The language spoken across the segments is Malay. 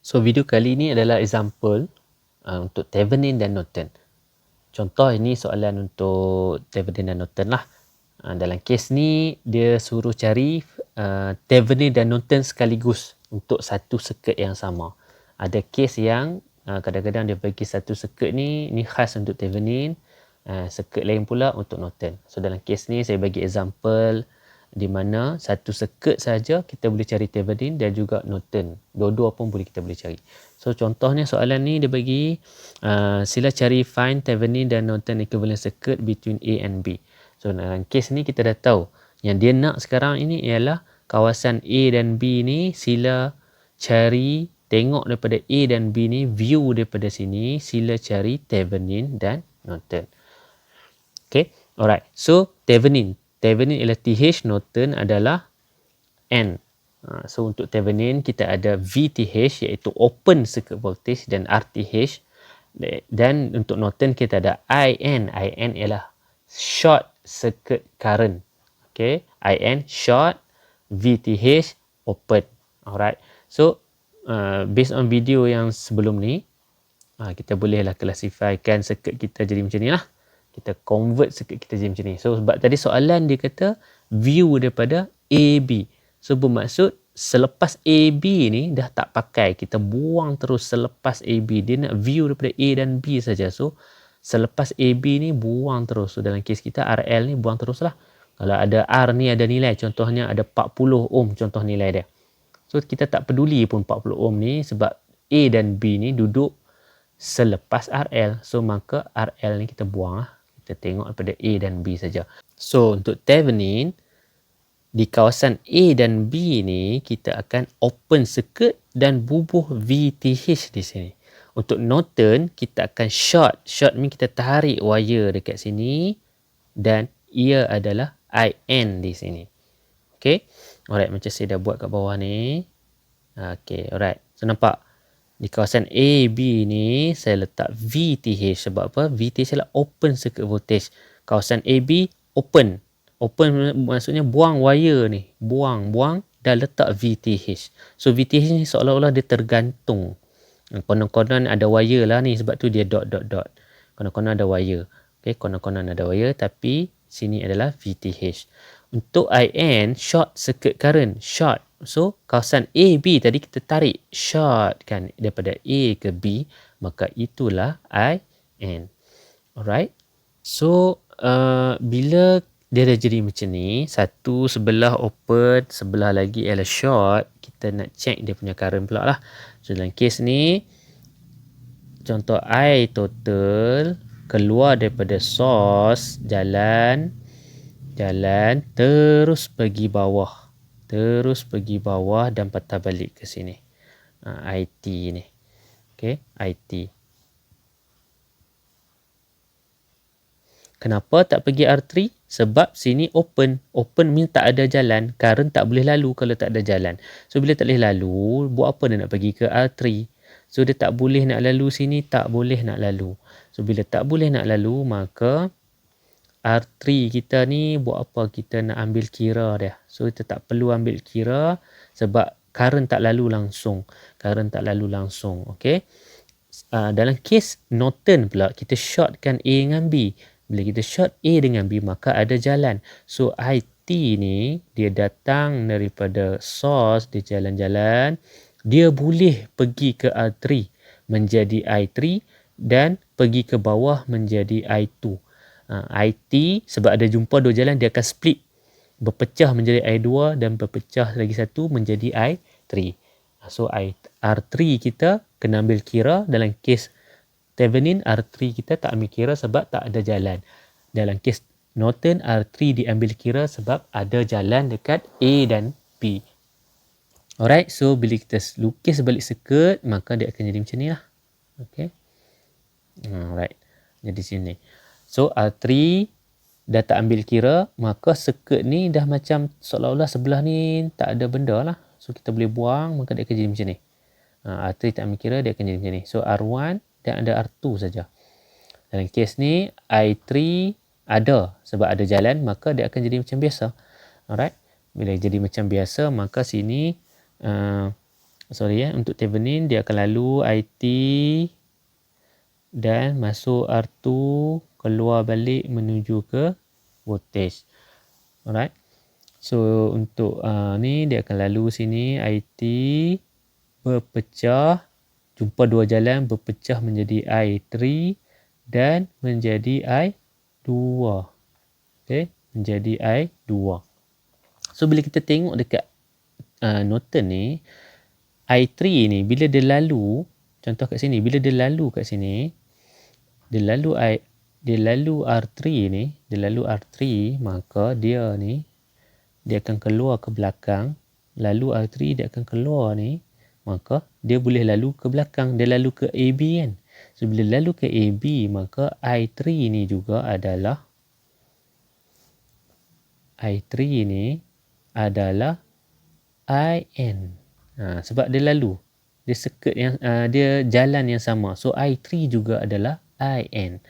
So video kali ini adalah example untuk Thevenin dan Norton. Contoh ini soalan untuk Thevenin dan Norton lah. Dalam kes ni dia suruh cari Thevenin dan Norton sekaligus untuk satu circuit yang sama. Ada kes yang kadang-kadang dia bagi satu circuit ni khas untuk Thevenin, circuit lain pula untuk Norton. So dalam kes ni saya bagi example di mana satu circuit saja kita boleh cari Thevenin dan juga Norton. Dua-dua pun kita boleh cari. So contohnya soalan ni dia bagi sila cari find Thevenin dan Norton equivalent circuit between A and B. So dalam kes ni kita dah tahu yang dia nak sekarang ini ialah kawasan A dan B ni sila cari, tengok daripada A dan B ni, view daripada sini, sila cari Thevenin dan Norton. Okay, alright. So Thevenin ialah TH, Norton adalah N. So untuk Thevenin kita ada VTH iaitu open circuit voltage dan RTH, dan untuk Norton kita ada IN. IN ialah short circuit current. Okay, IN short, VTH open. Alright. So based on video yang sebelum ni, kita bolehlah classifykan circuit kita jadi macam ni lah. Kita convert circuit kita jadi macam ni. So sebab tadi soalan dia kata view daripada AB. So bermaksud selepas AB ni dah tak pakai, kita buang terus selepas AB. Dia nak view daripada A dan B saja. So selepas AB ni buang terus. So dalam kes kita RL ni buang terus lah. Kalau ada R ni ada nilai, contohnya ada 40 ohm contoh nilai dia. So kita tak peduli pun 40 ohm ni sebab A dan B ni duduk selepas RL. So maka RL ni kita buang lah. Kita tengok daripada A dan B saja. So untuk Thevenin di kawasan A dan B ni kita akan open circuit dan bubuh VTH di sini. Untuk Norton kita akan short. Short ni kita tarik wire dekat sini dan ia adalah IN di sini. Okay. Alright, macam saya dah buat kat bawah ni. Okay, alright. So nampak di kawasan A, B ni saya letak VTH. Sebab apa? VTH adalah open circuit voltage. Kawasan AB open. Open maksudnya buang wire ni. Buang dan letak VTH. So VTH ni seolah-olah dia tergantung. Konon-konon ada wire lah ni. Sebab tu dia dot. Konon-konon ada wire. Okay, konon-konon ada wire tapi sini adalah VTH. Untuk IN, short circuit current. Short. So, kawasan A, B tadi kita tarik short kan daripada A ke B, maka itulah IN. Alright. So, bila dia dah jadi macam ni, satu sebelah open, sebelah lagi ialah short, kita nak check dia punya current pula lah. So, dalam kes ni, contoh I total keluar daripada source, jalan terus pergi bawah. Dan patah balik ke sini. IT ni. Okay, IT. Kenapa tak pergi R3? Sebab sini open. Open means tak ada jalan. Current tak boleh lalu kalau tak ada jalan. So, bila tak boleh lalu, buat apa dia nak pergi ke R3? So, dia tak boleh nak lalu sini, tak boleh nak lalu. So, bila tak boleh nak lalu, maka R3 kita ni buat apa? Kita nak ambil kira dia. So, kita tak perlu ambil kira sebab current tak lalu langsung. Okay. Dalam kes Norton pula, kita shortkan A dengan B. Bila kita short A dengan B, maka ada jalan. So, IT ni, dia datang daripada source, dia jalan-jalan. Dia boleh pergi ke R3 menjadi I3 dan pergi ke bawah menjadi I2. IT sebab ada jumpa dua jalan, dia akan split, berpecah menjadi I2 dan berpecah lagi satu menjadi I3. So R3 kita kena ambil kira. Dalam kes Thevenin, R3 kita tak ambil kira sebab tak ada jalan. Dalam kes Norton, R3 diambil kira sebab ada jalan dekat A dan B. Alright, so bila kita lukis balik circuit, maka dia akan jadi macam ni lah. Okay. Alright, jadi sini. So, R3 dah tak ambil kira, maka circuit ni dah macam seolah-olah sebelah ni tak ada benda lah. So, kita boleh buang, maka dia akan jadi macam ni. R3 tak ambil kira, dia akan jadi macam ni. So, R1 dan ada R2 saja. Dalam kes ni, I3 ada sebab ada jalan, maka dia akan jadi macam biasa. Alright. Bila jadi macam biasa, maka sini Untuk Thevenin dia akan lalu IT dan masuk R2, keluar balik menuju ke voltage. Alright. So untuk ni dia akan lalu sini IT berpecah, jumpa dua jalan berpecah menjadi I3 dan menjadi I2. Okay, menjadi I2. So bila kita tengok dekat Norton ni, I3 ni bila dia lalu, contoh kat sini, bila dia lalu kat sini, dia lalu R3 ni, maka dia ni dia akan keluar ke belakang, lalu R3 dia akan keluar ni, maka dia boleh lalu ke belakang, dia lalu ke AB kan. So bila lalu ke AB, maka I3 ni juga adalah IN. Sebab dia lalu, dia circuit yang dia jalan yang sama. So I3 juga adalah IN.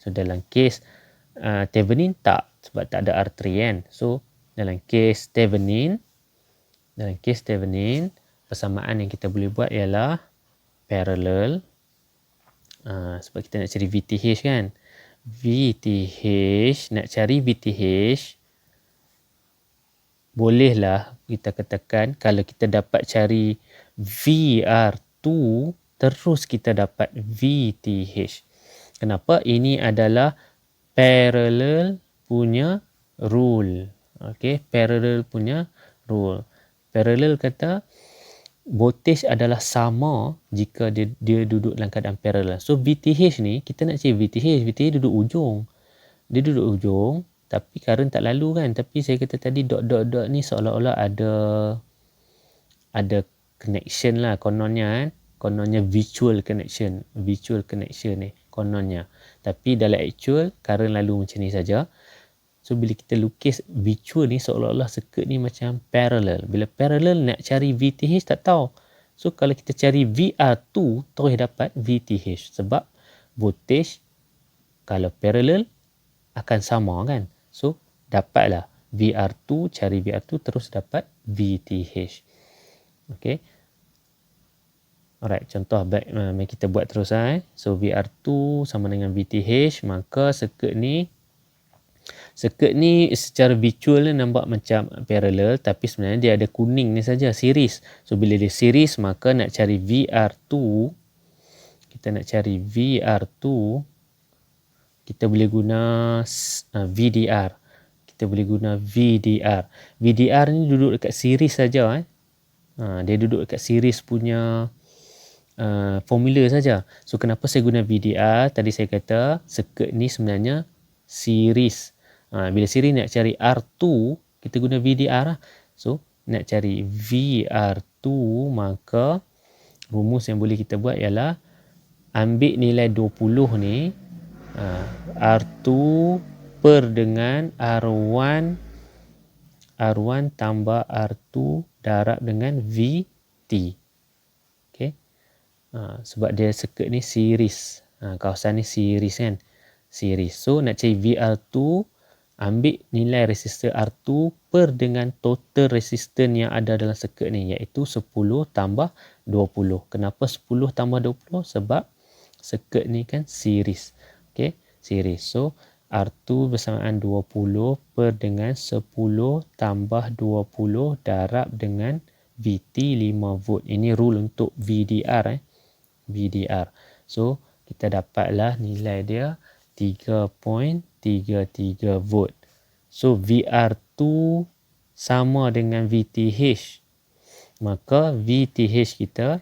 So dalam kes Thevenin tak, sebab tak ada R3 kan. So dalam kes Thevenin, persamaan yang kita boleh buat ialah parallel. Sebab kita nak cari VTH kan. Nak cari VTH, bolehlah kita katakan kalau kita dapat cari VR2, terus kita dapat VTH. Kenapa? Ini adalah parallel punya rule. Okay, parallel punya rule. Parallel kata voltage adalah sama jika dia duduk dalam keadaan parallel. So VTH ni, kita nak cari VTH duduk ujung. Dia duduk ujung, tapi current tak lalu kan. Tapi saya kata tadi dot ni seolah-olah ada connection lah kononnya kan. Kononnya virtual connection ni kononnya. Tapi dalam actual current lalu macam ni saja. So bila kita lukis virtual ni seolah-olah circuit ni macam parallel. Bila parallel nak cari VTH tak tahu. So kalau kita cari VR2 terus dapat VTH sebab voltage kalau parallel akan sama kan. So dapatlah VR2, cari VR2 terus dapat VTH. Okay. Alright, contoh baik mari kita buat terus So VR2 sama dengan VTH, maka circuit ni secara visual nampak macam parallel, tapi sebenarnya dia ada kuning ni saja, series. So bila dia series, maka nak cari VR2, kita boleh guna VDR. VDR ni duduk dekat series saja. Dia duduk dekat series punya formula saja. So kenapa saya guna VDR? Tadi saya kata circuit ni sebenarnya series. Bila series nak cari R2, kita guna VDR lah. So nak cari VR2, maka rumus yang boleh kita buat ialah ambil nilai 20 ni, R2 per dengan R1 tambah R2 darab dengan VT. Okay. Sebab dia circuit ni series. Kawasan ni series kan. So nak cari VR2, ambil nilai resistor R2 per dengan total resistor yang ada dalam circuit ni, iaitu 10 tambah 20. Kenapa 10 tambah 20? Sebab circuit ni kan series. Okay, series. So R2 bersamaan 20 per dengan 10 tambah 20 darab dengan VT 5 volt. Ini rule untuk VDR. VDR. So kita dapatlah nilai dia 3.33 volt. So VR2 sama dengan VTH. Maka VTH kita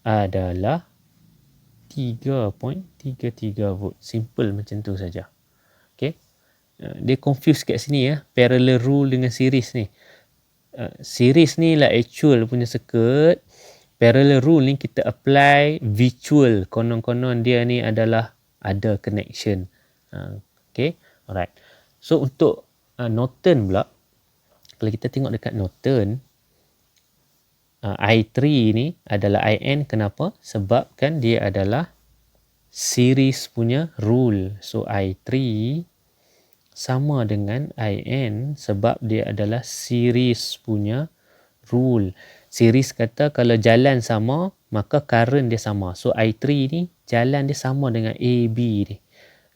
adalah 3.33 volt. Simple macam tu saja. Okay. Dia confuse kat sini ya. Parallel rule dengan series ni. Series ni lah actual punya circuit. Parallel rule ni kita apply virtual. Konon-konon dia ni adalah ada connection. Okay. Alright. So untuk Norton pula. Kalau kita tengok dekat Norton, I3 ni adalah IN. Kenapa? Sebab kan dia adalah series punya rule. So I3 sama dengan IN sebab dia adalah series punya rule. Series kata kalau jalan sama, maka current dia sama. So I3 ni jalan dia sama dengan AB ni.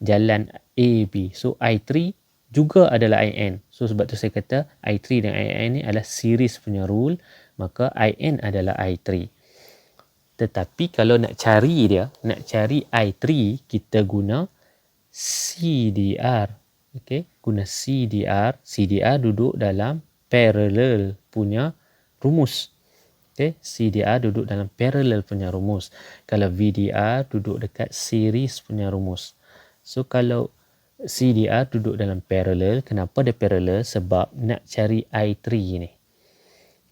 Jalan AB. So I3 juga adalah IN. So sebab tu saya kata I3 dan IN ni adalah series punya rule, maka IN adalah I3. Tetapi kalau nak cari dia, nak cari I3, kita guna CDR. Okay, guna CDR. CDR duduk dalam parallel punya rumus. Okay, CDR duduk dalam parallel punya rumus. Kalau VDR duduk dekat series punya rumus. So kalau CDR duduk dalam parallel, kenapa dia parallel? Sebab nak cari I3 ni.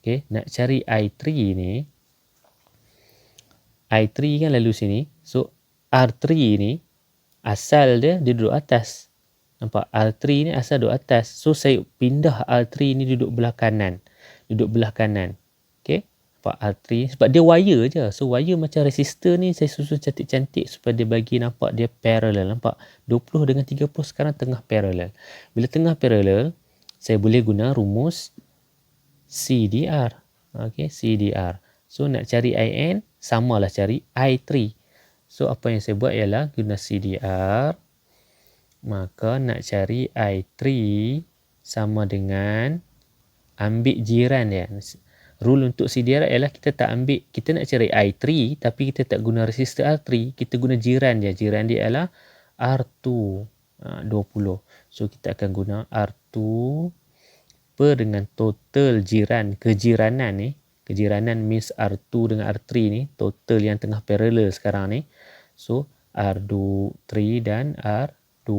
Okay, nak cari I3 ni, I3 kan lalu sini. So R3 ni asal dia duduk atas. Nampak? R3 ni asal duduk atas. So saya pindah R3 ni duduk belah kanan. Duduk belah kanan. Okay? Nampak R3 sebab dia wire je. So wire macam resistor ni saya susun cantik-cantik supaya dia bagi nampak dia parallel. Nampak? 20 dengan 30 sekarang tengah parallel. Bila tengah parallel, saya boleh guna rumus CDR. Okay? CDR. So nak cari IN, samalah cari I3. So apa yang saya buat ialah guna CDR. Maka nak cari I3 sama dengan ambil jiran dia. Rule untuk CDR ialah kita tak ambil, kita nak cari I3 tapi kita tak guna resistor R3, kita guna jiran dia. Jiran dia ialah R2 20. So kita akan guna R2 per dengan total jiran, kejiranan ni. Kejiranan means R2 dengan R3 ni, total yang tengah parallel sekarang ni. So R3 dan R2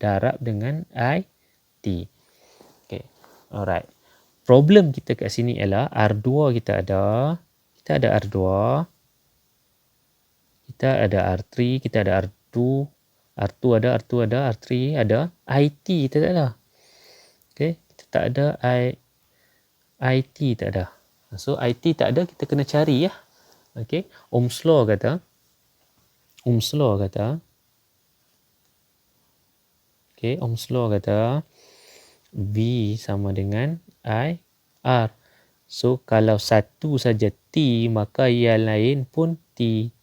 darab dengan IT. Okay, alright. Problem kita kat sini ialah R2 kita ada R2, kita ada R3, kita ada R2, R2 ada, R3 ada, IT kita tak ada. Okay, kita tak ada IT tak ada. So IT tak ada, kita kena cari ya. Okay, Ohm's law kata okay, Ohm's law kata V sama dengan IR. So kalau satu saja T, maka yang lain pun T.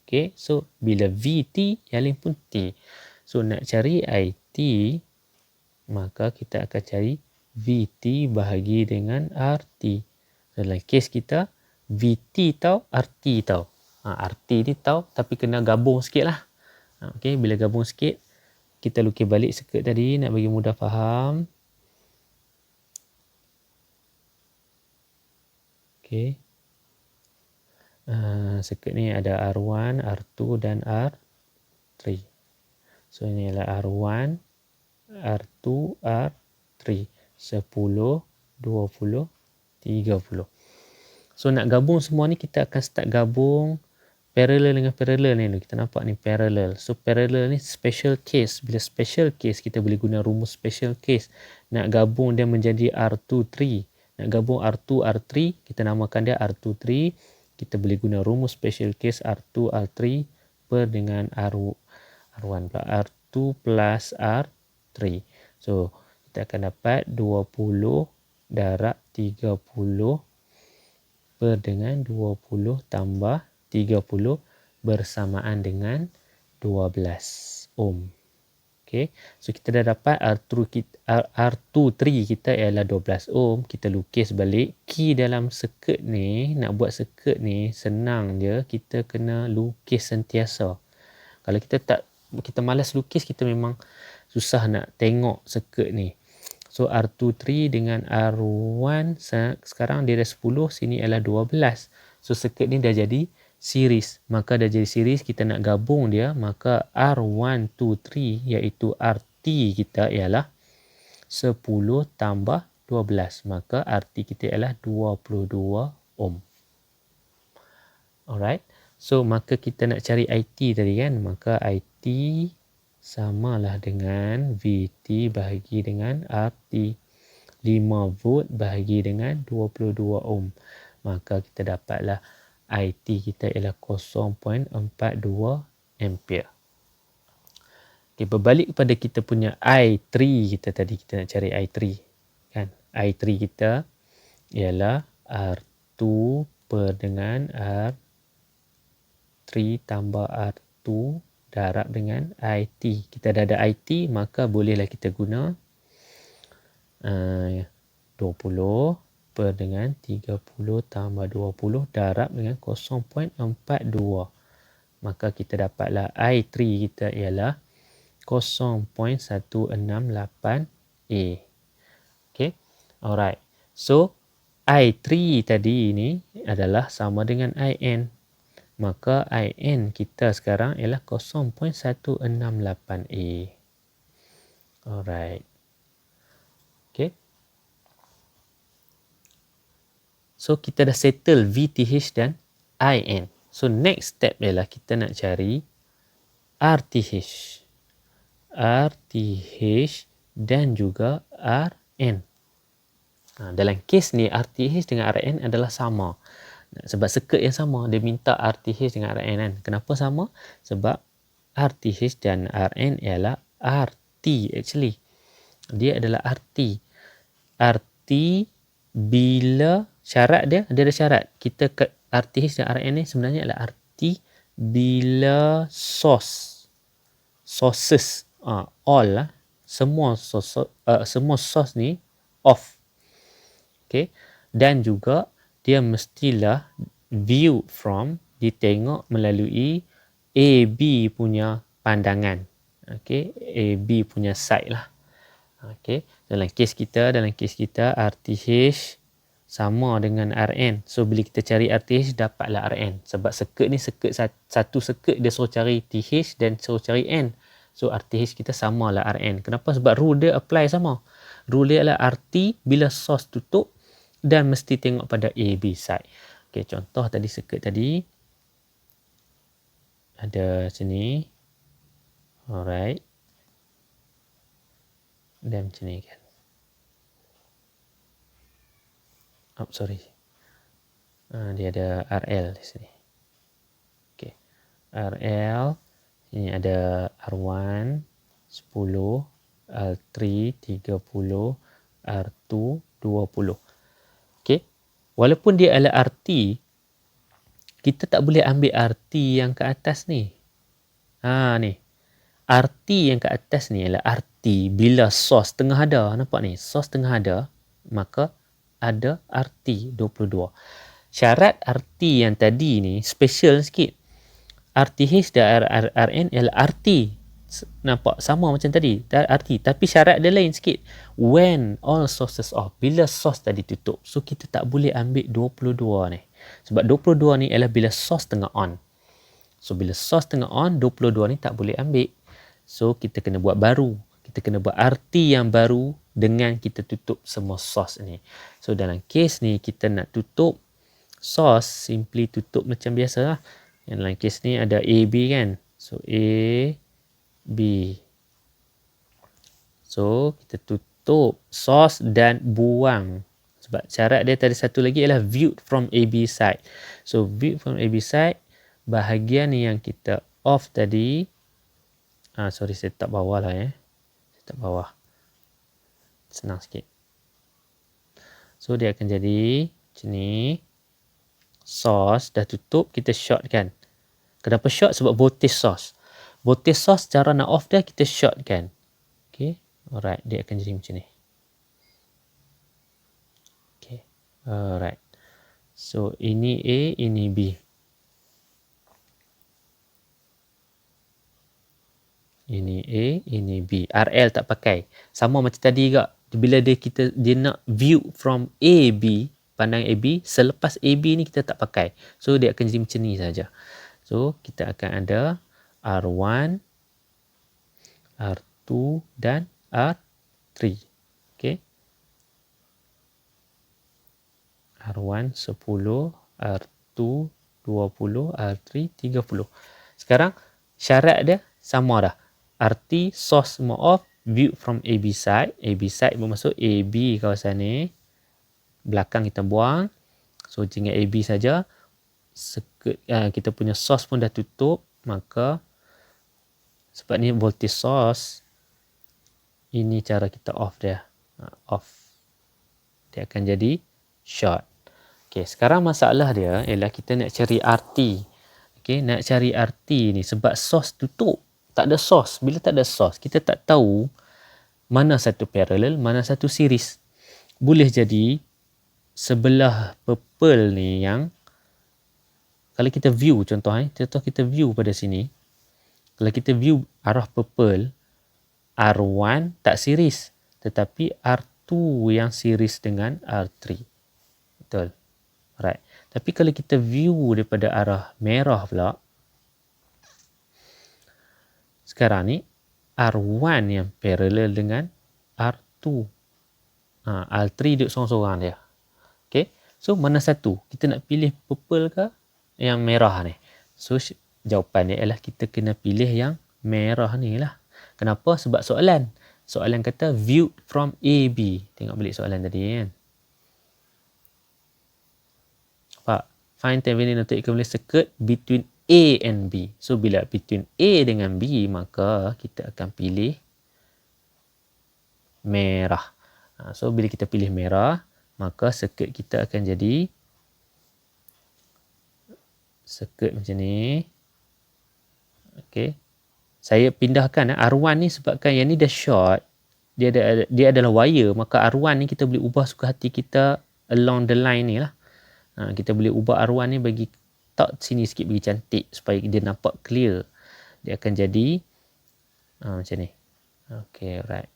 Okay, so bila VT, yang lain pun T. So nak cari IT, maka kita akan cari VT bahagi dengan RT. Dalam kes kita, VT tahu, RT tahu. RT ni tahu tapi kena gabung sikit lah. Okay, bila gabung sikit, kita lukis balik circuit tadi nak bagi mudah faham. Okay. Circuit ni ada R1, R2 dan R3. So ini adalah R1, R2, R3. 10, 20, 30. So nak gabung semua ni, kita akan start gabung parallel dengan parallel ni. Kita nampak ni parallel. So parallel ni special case. Bila special case, kita boleh guna rumus special case. Nak gabung dia menjadi R2-3. Nak gabung R2, R3, kita namakan dia R2-3. Kita boleh guna rumus special case R2, R3 per dengan R1 R2 plus R3. So kita akan dapat 20 darab 30 per dengan 20 tambah 30 bersamaan dengan 12 ohm. Okay. So kita dah dapat R2-3 kita ialah 12 ohm. Kita lukis balik. Key dalam circuit ni, nak buat circuit ni senang je. Kita kena lukis sentiasa. Kalau kita malas lukis, kita memang susah nak tengok circuit ni. So R2-3 dengan R1 sekarang dia dah 10, sini ialah 12. So circuit ni dah jadi series. Maka dah jadi series, kita nak gabung dia, maka R1-3 iaitu RT kita ialah 10 tambah 12. Maka RT kita ialah 22 ohm. Alright. So maka kita nak cari IT tadi kan. Maka IT samalah dengan VT bahagi dengan RT. 5 volt bahagi dengan 22 ohm. Maka kita dapatlah IT kita ialah 0.42 ampere. Okay, berbalik kepada kita punya I3 kita tadi, kita nak cari I3 kan. I3 kita ialah R2 per dengan R3 tambah R2 darab dengan IT. Kita dah ada IT, maka bolehlah kita guna 20 per dengan 30 tambah 20 darab dengan 0.42. Maka kita dapatlah I3 kita ialah 0.168A. Okay. Alright. So, I3 tadi ini adalah sama dengan IN. Maka IN kita sekarang ialah 0.168A. Alright. Okay. So, kita dah settle VTH dan IN. So, next step ialah kita nak cari RTH. RTH dan juga RN. Dalam kes ni, RTH dengan RN adalah sama. Sebab circuit yang sama, dia minta RTH dengan RN kan. Kenapa sama? Sebab RTH dan RN ialah RT actually. Dia adalah RT. RT bila syarat dia ada syarat. Kita RTH dan RN ni sebenarnya adalah RT bila sources all lah, semua source ni off. Okay. Dan juga dia mestilah view from, ditengok melalui AB punya pandangan. Okay. AB punya side lah. Okay. Dalam kes kita RTH sama dengan RN. So bila kita cari RTH dapatlah RN. Sebab circuit ni satu circuit dia suruh cari TH dan suruh cari N. So RTH kita samalah RN. Kenapa? Sebab rule dia apply sama. Rule dia adalah RT bila source tutup dan mesti tengok pada AB side. Okay, contoh tadi circuit tadi. Ada sini. Alright. Dan macam ni kan. Sorry. Dia ada RL di sini. Okay. RL. Ini ada R1, 10, R3, 30, R2, 20. Okay. Walaupun dia adalah RT, kita tak boleh ambil RT yang ke atas ni. Ni. RT yang ke atas ni adalah RT bila source tengah ada. Nampak ni? Source tengah ada. Maka ada RT 22. Syarat RT yang tadi ni special sikit. RTH dan RN ialah RT. Nampak sama macam tadi, RT, tapi syarat dia lain sikit. When all sources off, bila source tadi tutup. So kita tak boleh ambil 22 ni. Sebab 22 ni ialah bila source tengah on. So bila source tengah on, 22 ni tak boleh ambil. So kita kena buat baru. Kita kena buat RT yang baru dengan kita tutup semua source ni. So dalam kes ni kita nak tutup source, simply tutup macam biasa lah. Yang dalam kes ni ada AB kan. So A, B. So kita tutup source dan buang. Sebab syarat dia tadi satu lagi ialah viewed from AB side. So viewed from AB side, bahagian ni yang kita off tadi. Sorry, saya letak bawah lah Saya letak bawah. Senang sikit. So dia akan jadi macam ni. Source dah tutup, kita short kan. Kenapa short? Sebab voltage source. Voltage source cara nak off dia kita short kan. Okay. Alright, dia akan jadi macam ni. Okay. Alright. So ini A, ini B. Ini A, ini B. RL tak pakai. Sama macam tadi juga. Bila dia nak view from AB, pandang AB, selepas AB ni kita tak pakai. So dia akan jadi macam ni saja. So kita akan ada R1, R2 dan R3. Okay. R1 10, R2 20, R3 30. Sekarang syarat dia sama dah. RT source semua off, view from AB side. AB side bermaksud AB kawasan ni. Belakang kita buang. So tinggal AB saja. Kita punya source pun dah tutup. Maka sebab ni voltage source, ini cara kita off dia. Off. Dia akan jadi short. Okey, sekarang masalah dia ialah kita nak cari RT. Okey, nak cari RT ni sebab source tutup. Tak ada source. Bila tak ada source, kita tak tahu mana satu parallel, mana satu series. Boleh jadi sebelah purple ni yang kalau kita view contoh kita view pada sini. Kalau kita view arah purple, R1 tak series. Tetapi R2 yang series dengan R3. Betul. Alright. Tapi kalau kita view daripada arah merah pula, sekarang ni R1 yang parallel dengan R2. R3 duduk sorang-sorang dia. Okay. So, mana satu? Kita nak pilih purple ke yang merah ni? So, jawapan dia ialah kita kena pilih yang merah ni lah. Kenapa? Sebab soalan. Soalan kata viewed from AB. Tengok balik soalan tadi kan. Pak, find Thevenin notable equivalent circuit between A and B. So, bila between A dengan B, maka kita akan pilih merah. So, bila kita pilih merah, maka circuit kita akan jadi circuit macam ni. Okay. Saya pindahkan R1 ni sebabkan yang ni dah short. Dia adalah wire. Maka R1 ni kita boleh ubah suka hati kita along the line ni lah. Kita boleh ubah R1 ni bagi tak sini sikit bagi cantik supaya dia nampak clear. Dia akan jadi macam ni. Okay, right.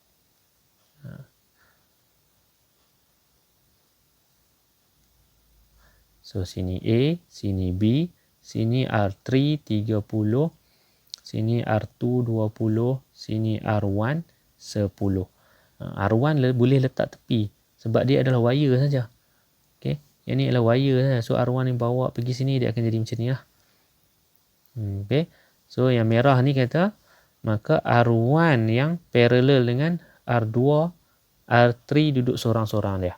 So, sini A, sini B, sini R3 30, sini R2 20, sini R1 10. R1 boleh letak tepi sebab dia adalah wire saja. Okay. Yang ni adalah wire saja. So, R1 ni bawa pergi sini, dia akan jadi macam ni lah. Okay. So, yang merah ni kata, maka R1 yang parallel dengan R2, R3 duduk sorang-sorang dia.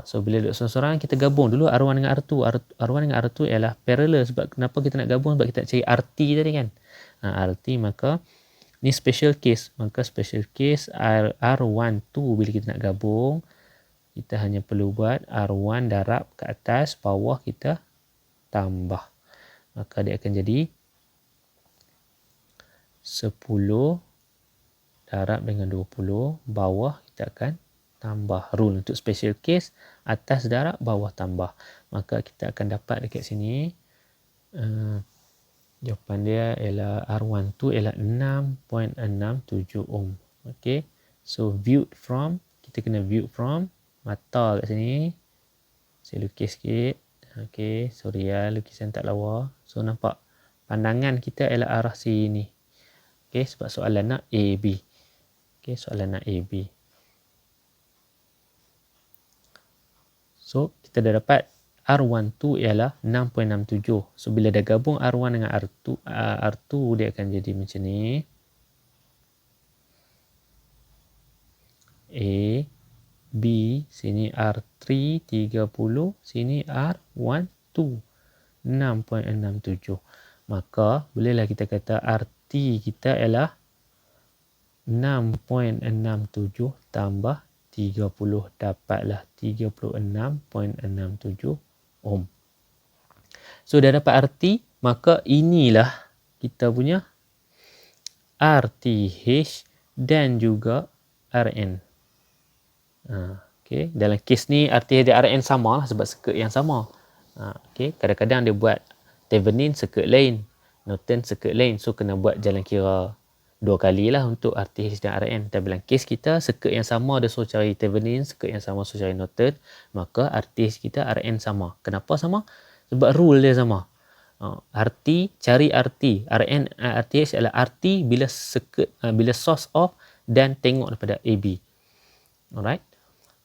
So, bila duduk sorang-sorang, kita gabung dulu R1 dengan R2. R1 dengan R2 ialah parallel. Sebab kenapa kita nak gabung? Sebab kita nak cari RT tadi kan. RT, maka ni special case. Maka special case R1, 2 bila kita nak gabung, kita hanya perlu buat R1 darab ke atas, bawah kita tambah. Maka dia akan jadi 10 darab dengan 20, bawah kita akan tambah. Rule untuk special case, atas darab, bawah tambah. Maka kita akan dapat dekat sini, jawapan dia ialah R1 tu ialah 6.67 ohm. Okay. So, viewed from, kita kena viewed from mata kat sini. Saya lukis sikit. Okay. Sorry ya, lukisan tak lawa. So, nampak pandangan kita ialah arah sini. Okay. Sebab soalan nak AB. Okay. Soalan nak AB. So, kita dah dapat R1 tu ialah 6.67. So, bila dah gabung R1 dengan R2 dia akan jadi macam ni. A, B, sini R3 30, sini R1 2, 6.67. Maka, bolehlah kita kata RT kita ialah 6.67 tambah 30, dapatlah 36.67 ohm. So, dah dapat RT, maka inilah kita punya RTH dan juga RN. Okay. Dalam kes ni, RTH dan RN sama lah sebab circuit yang sama. Okay. Kadang-kadang dia buat Thevenin circuit lain, Norton circuit lain. So, kena buat jalan kira 2 kali lah untuk RTH dan RN. Tapi dalam kes kita, circuit yang sama dia suruh cari Thevenin, circuit yang sama suruh cari Norton, maka RTH kita RN sama. Kenapa sama? Sebab rule dia sama. RT, cari RT. RN, RTH adalah RT bila circuit, bila source off dan tengok daripada AB. Alright.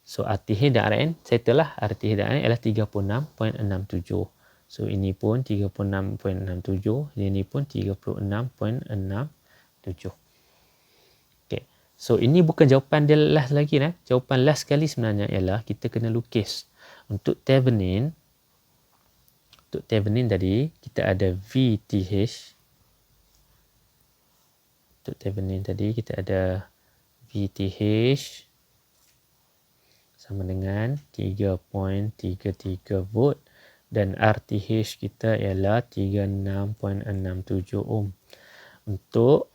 So, RTH dan RN, settle lah. RTH dan RN adalah 36.67. So, ini pun 36.67. Ini pun 36.67. Okay. So, ini bukan jawapan dia last lagi. Jawapan last sekali sebenarnya ialah kita kena lukis. Untuk Thevenin tadi, kita ada VTH. Untuk Thevenin tadi, kita ada VTH sama dengan 3.33 volt dan RTH kita ialah 36.67 ohm. Untuk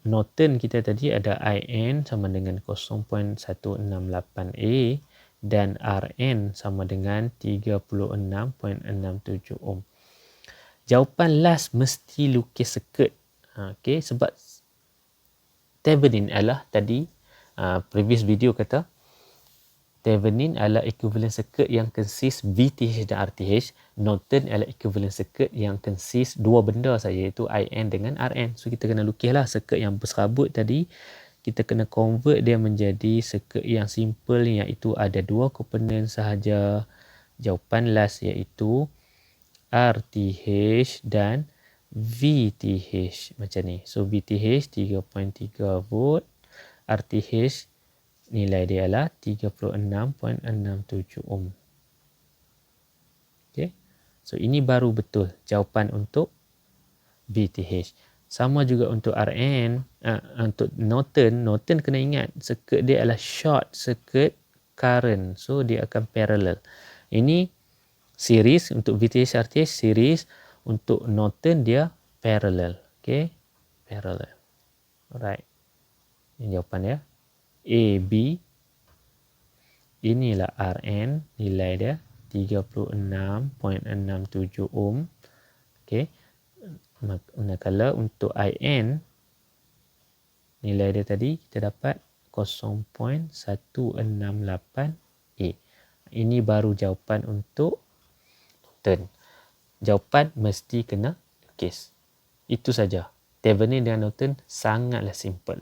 Norton kita tadi ada IN sama dengan 0.168A dan RN sama dengan 36.67 ohm. Jawapan last mesti lukis circuit. Okey, sebab Thevenin adalah tadi previous video kata Thevenin adalah equivalent circuit yang consist VTH dan RTH. Norton adalah equivalent circuit yang consist dua benda saja, iaitu IN dengan RN. So kita kena lukislah circuit yang berserabut tadi. Kita kena convert dia menjadi circuit yang simple, iaitu ada dua komponen sahaja. Jawapan last iaitu RTH dan VTH macam ni. So VTH 3.3 volt, RTH nilai dia adalah 36.67 ohm. Okay. So ini baru betul jawapan untuk VTH. Sama juga untuk RN, untuk Norton. Norton kena ingat circuit dia adalah short circuit current. So dia akan parallel. Ini series untuk VTH RTH series, untuk Norton dia parallel. Okay. Parallel. Alright. Ini jawapan dia. A, B. Inilah RN, nilai dia 36.67 ohm. Okey. Manakala untuk IN, nilai dia tadi kita dapat 0.168A. Ini baru jawapan untuk Norton. Jawapan mesti kena lukis. Itu saja. Thevenin dan Norton sangatlah simple.